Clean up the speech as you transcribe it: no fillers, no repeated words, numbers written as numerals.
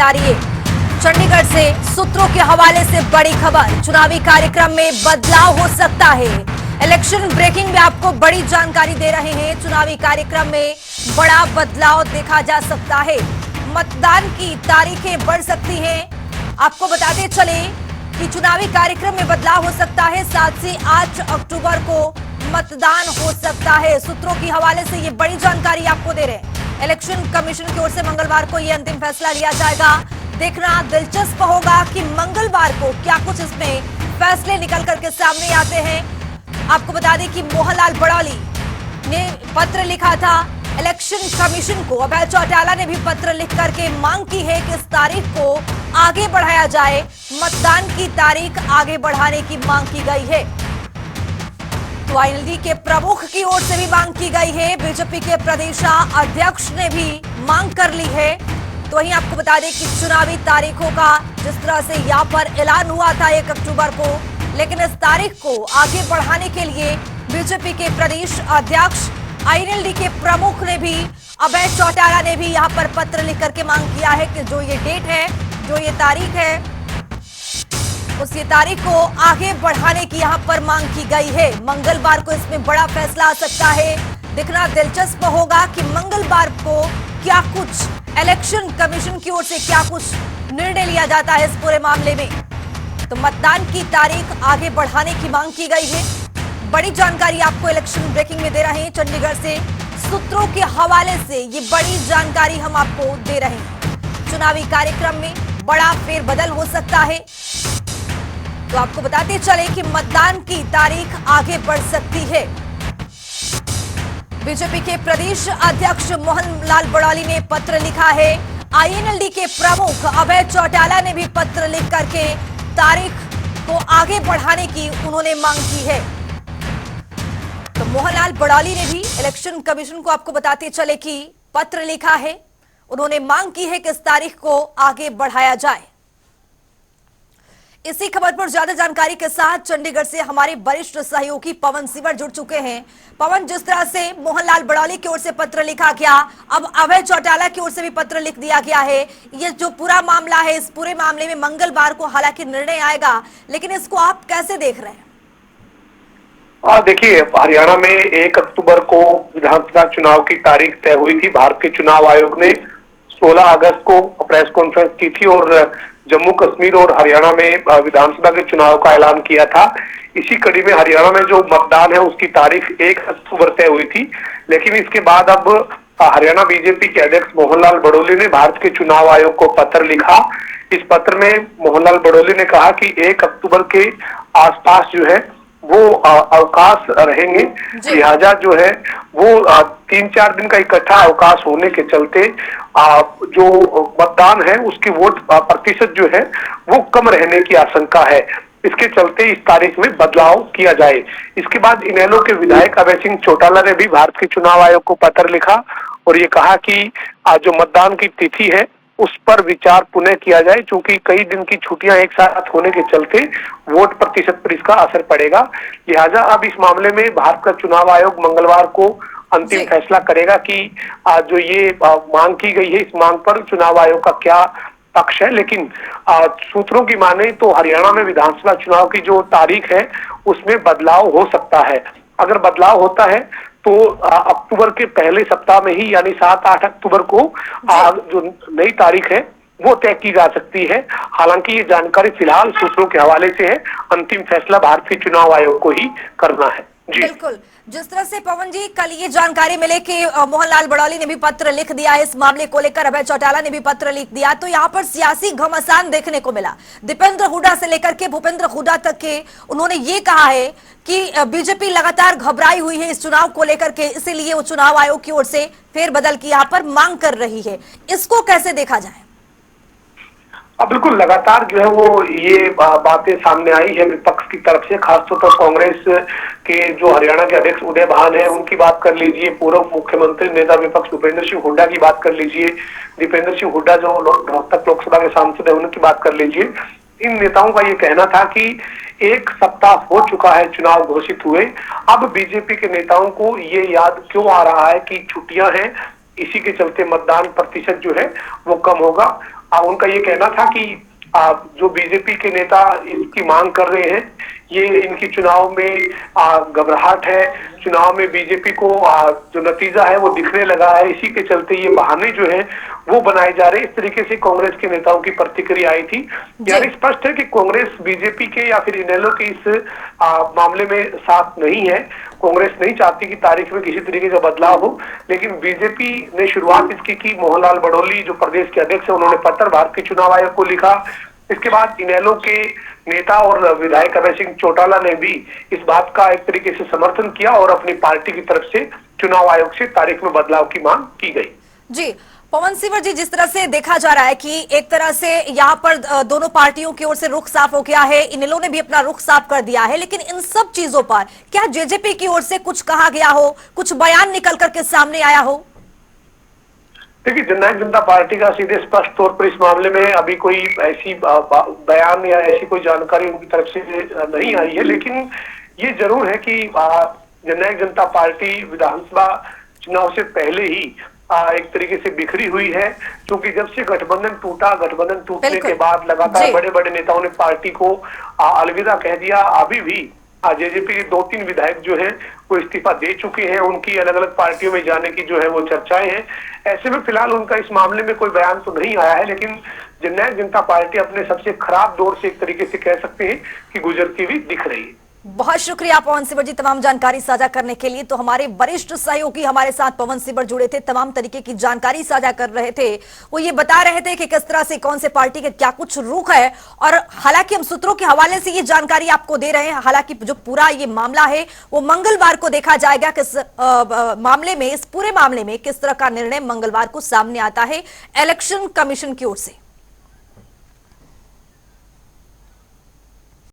आ रही है चंडीगढ़ से सूत्रों के हवाले से बड़ी खबर। चुनावी कार्यक्रम में बदलाव हो सकता है। इलेक्शन ब्रेकिंग में आपको बड़ी जानकारी दे रहे हैं। चुनावी कार्यक्रम में बड़ा बदलाव देखा जा सकता है। मतदान की तारीखें बढ़ सकती हैं। आपको बताते चले कि चुनावी कार्यक्रम में बदलाव हो सकता है। 7 से 8 अक्टूबर को मतदान हो सकता है। सूत्रों की हवाले से ये बड़ी जानकारी आपको दे रहे हैं। इलेक्शन कमीशन की ओर से मंगलवार को यह अंतिम फैसला लिया जाएगा। देखना दिलचस्प होगा कि मंगलवार को क्या कुछ इसमें फैसले निकल करके सामने आते हैं। आपको बता दें कि मोहनलाल बड़ौली ने पत्र लिखा था इलेक्शन कमीशन को। अभय चौटाला ने भी पत्र लिख करके मांग की है कि इस तारीख को आगे बढ़ाया जाए। मतदान की तारीख आगे बढ़ाने की मांग की गई है। तो आईएनएलडी के प्रमुख की ओर से भी मांग की गई है। बीजेपी के प्रदेश अध्यक्ष ने भी मांग कर ली है। तो वहीं आपको बता दें कि चुनावी तारीखों का जिस तरह से यहाँ पर ऐलान हुआ था 1 अक्टूबर को, लेकिन इस तारीख को आगे बढ़ाने के लिए बीजेपी के प्रदेश अध्यक्ष आईएनएलडी के प्रमुख ने भी, अभय चौटाला ने भी यहाँ पर पत्र लिख करके मांग किया है कि जो ये डेट है, जो ये तारीख है, उस ये तारीख को आगे बढ़ाने की यहाँ पर मांग की गई है। मंगलवार को इसमें बड़ा फैसला आ सकता है। देखना दिलचस्प होगा कि मंगलवार को क्या कुछ इलेक्शन कमीशन की ओर से क्या कुछ निर्णय लिया जाता है इस पूरे मामले में। तो मतदान की तारीख आगे बढ़ाने की मांग की गई है। बड़ी जानकारी आपको इलेक्शन ब्रेकिंग में दे रहे हैं चंडीगढ़ से। सूत्रों के हवाले से ये बड़ी जानकारी हम आपको दे रहे हैं। चुनावी कार्यक्रम में बड़ा फेरबदल हो सकता है। तो आपको बताते चले कि मतदान की तारीख आगे बढ़ सकती है। बीजेपी के प्रदेश अध्यक्ष मोहनलाल बड़ौली ने पत्र लिखा है। आईएनएलडी के प्रमुख अभय चौटाला ने भी पत्र लिख करके तारीख को आगे बढ़ाने की उन्होंने मांग की है। तो मोहनलाल बड़ौली ने भी इलेक्शन कमीशन को आपको बताते चले कि पत्र लिखा है। उन्होंने मांग की है कि इस तारीख को आगे बढ़ाया जाए। इसी खबर पर ज्यादा जानकारी के साथ चंडीगढ़ से हमारे वरिष्ठ सहयोगी पवन सिवर जुड़ चुके हैं। पवन, जिस तरह से मोहनलाल बड़ौली की ओर से पत्र लिखा गया, अब अभय चौटाला की ओर से भी पत्र लिख दिया गया है। ये जो पूरा मामला है, इस पूरे मामले में मंगलवार को हालांकि निर्णय आएगा, लेकिन इसको आप कैसे देख रहे हैं? देखिए, हरियाणा में 1 अक्टूबर को विधानसभा चुनाव की तारीख तय हुई थी। भारत के चुनाव आयोग ने 16 अगस्त को प्रेस कॉन्फ्रेंस की थी और जम्मू कश्मीर और हरियाणा में विधानसभा के चुनाव का ऐलान किया था। इसी कड़ी में हरियाणा में जो मतदान है उसकी तारीख 1 अक्टूबर तय हुई थी। लेकिन इसके बाद अब हरियाणा बीजेपी के अध्यक्ष मोहनलाल बड़ौली ने भारत के चुनाव आयोग को पत्र लिखा। इस पत्र में मोहनलाल बड़ौली ने कहा कि 1 अक्टूबर के आसपास जो है वो अवकाश रहेंगे। लिहाजा जो है वो 3-4 दिन का इकट्ठा अवकाश होने के चलते जो मतदान है उसकी वोट प्रतिशत जो है वो कम रहने की आशंका है। इसके चलते इस तारीख में बदलाव किया जाए। इसके बाद इनेलो के विधायक अभय सिंह चौटाला ने भी भारत के चुनाव आयोग को पत्र लिखा और ये कहा कि जो मतदान की तिथि है उस पर विचार पुनः किया जाए, क्योंकि कई दिन की छुट्टियां एक साथ होने के चलते वोट प्रतिशत पर इसका असर पड़ेगा। लिहाजा अब इस मामले में भारत का चुनाव आयोग मंगलवार को अंतिम फैसला करेगा कि जो ये मांग की गई है इस मांग पर चुनाव आयोग का क्या पक्ष है। लेकिन सूत्रों की माने तो हरियाणा में विधानसभा चुनाव की जो तारीख है उसमें बदलाव हो सकता है। अगर बदलाव होता है तो अक्टूबर के पहले सप्ताह में ही यानी 7-8 अक्टूबर को जो नई तारीख है वो तय की जा सकती है। हालांकि ये जानकारी फिलहाल सूत्रों के हवाले से है। अंतिम फैसला भारत के चुनाव आयोग को ही करना है। जी बिल्कुल, जिस तरह से पवन जी कल ये जानकारी मिले कि मोहनलाल बड़ौली ने भी पत्र लिख दिया है इस मामले को लेकर, अभय चौटाला ने भी पत्र लिख दिया, तो यहाँ पर सियासी घमासान देखने को मिला। दीपेंद्र हुड्डा से लेकर के भूपेंद्र हुड्डा तक के उन्होंने ये कहा है कि बीजेपी लगातार घबराई हुई है इस चुनाव को लेकर के, इसीलिए वो चुनाव आयोग की ओर से फेरबदल की यहाँ पर मांग कर रही है। इसको कैसे देखा जाए? बिल्कुल, लगातार जो है वो ये बातें सामने आई है विपक्ष की तरफ से। खासतौर पर कांग्रेस के जो हरियाणा के अध्यक्ष उदय भान है उनकी बात कर लीजिए, पूर्व मुख्यमंत्री नेता विपक्ष भूपेंद्र सिंह हुड्डा की बात कर लीजिए, दीपेंद्र सिंह हुड्डा जो रोहतक लोकसभा के सांसद है उनकी बात कर लीजिए। इन नेताओं का ये कहना था कि 1 सप्ताह हो चुका है चुनाव घोषित हुए, अब बीजेपी के नेताओं को ये याद क्यों आ रहा है कि छुट्टियां हैं इसी के चलते मतदान प्रतिशत जो है वो कम होगा। उनका ये कहना था कि जो बीजेपी के नेता इसकी मांग कर रहे हैं, ये इनकी चुनाव में घबराहट है। चुनाव में बीजेपी को जो नतीजा है वो दिखने लगा है, इसी के चलते ये बहाने जो है वो बनाए जा रहे हैं। इस तरीके से कांग्रेस के नेताओं की प्रतिक्रिया आई थी। यानी स्पष्ट है कि कांग्रेस बीजेपी के या फिर इनेलो के इस मामले में साथ नहीं है। कांग्रेस नहीं चाहती कि तारीख में किसी तरीके का बदलाव हो, लेकिन बीजेपी ने शुरुआत इसकी की। मोहनलाल बड़ौली जो प्रदेश के अध्यक्ष है, उन्होंने पत्र भारतीय चुनाव आयोग को लिखा। इसके बाद इनेलो के नेता और विधायक अभय सिंह चौटाला ने भी इस बात का एक तरीके से समर्थन किया और अपनी पार्टी की तरफ से चुनाव आयोग से तारीख में बदलाव की मांग की गई। जी पवन सिंह जी, जिस तरह से देखा जा रहा है कि एक तरह से यहाँ पर दोनों पार्टियों की ओर से रुख साफ हो गया है, इनेलो ने भी अपना रुख साफ कर दिया है, लेकिन इन सब चीजों पर क्या जेजेपी की ओर से कुछ कहा गया हो, कुछ बयान निकल करके सामने आया हो? देखिए, जननायक जनता पार्टी का सीधे स्पष्ट तौर पर इस मामले में अभी कोई ऐसी बयान या ऐसी कोई जानकारी उनकी तरफ से नहीं आई है, लेकिन ये जरूर है कि जननायक जनता पार्टी विधानसभा चुनाव से पहले ही एक तरीके से बिखरी हुई है, क्योंकि जब से गठबंधन टूटा, गठबंधन टूटने के बाद लगातार बड़े बड़े नेताओं ने पार्टी को अलविदा कह दिया। अभी भी जेजेपी के 2-3 विधायक जो हैं वो इस्तीफा दे चुके हैं, उनकी अलग अलग पार्टियों में जाने की जो है वो चर्चाएं हैं। ऐसे में फिलहाल उनका इस मामले में कोई बयान तो नहीं आया है, लेकिन जननायक जनता पार्टी अपने सबसे खराब दौर से एक तरीके से कह सकते हैं कि गुजरती हुई दिख रही है। बहुत शुक्रिया पवन सिबर जी तमाम जानकारी साझा करने के लिए। तो हमारे वरिष्ठ सहयोगी हमारे साथ पवन सिबर जुड़े थे, तमाम तरीके की जानकारी साझा कर रहे थे। वो ये बता रहे थे कि किस तरह से कौन से पार्टी का क्या कुछ रुख है, और हालांकि हम सूत्रों के हवाले से ये जानकारी आपको दे रहे हैं। हालांकि जो पूरा ये मामला है वो मंगलवार को देखा जाएगा किस मामले में, इस पूरे मामले में किस तरह का निर्णय मंगलवार को सामने आता है इलेक्शन कमीशन की ओर से।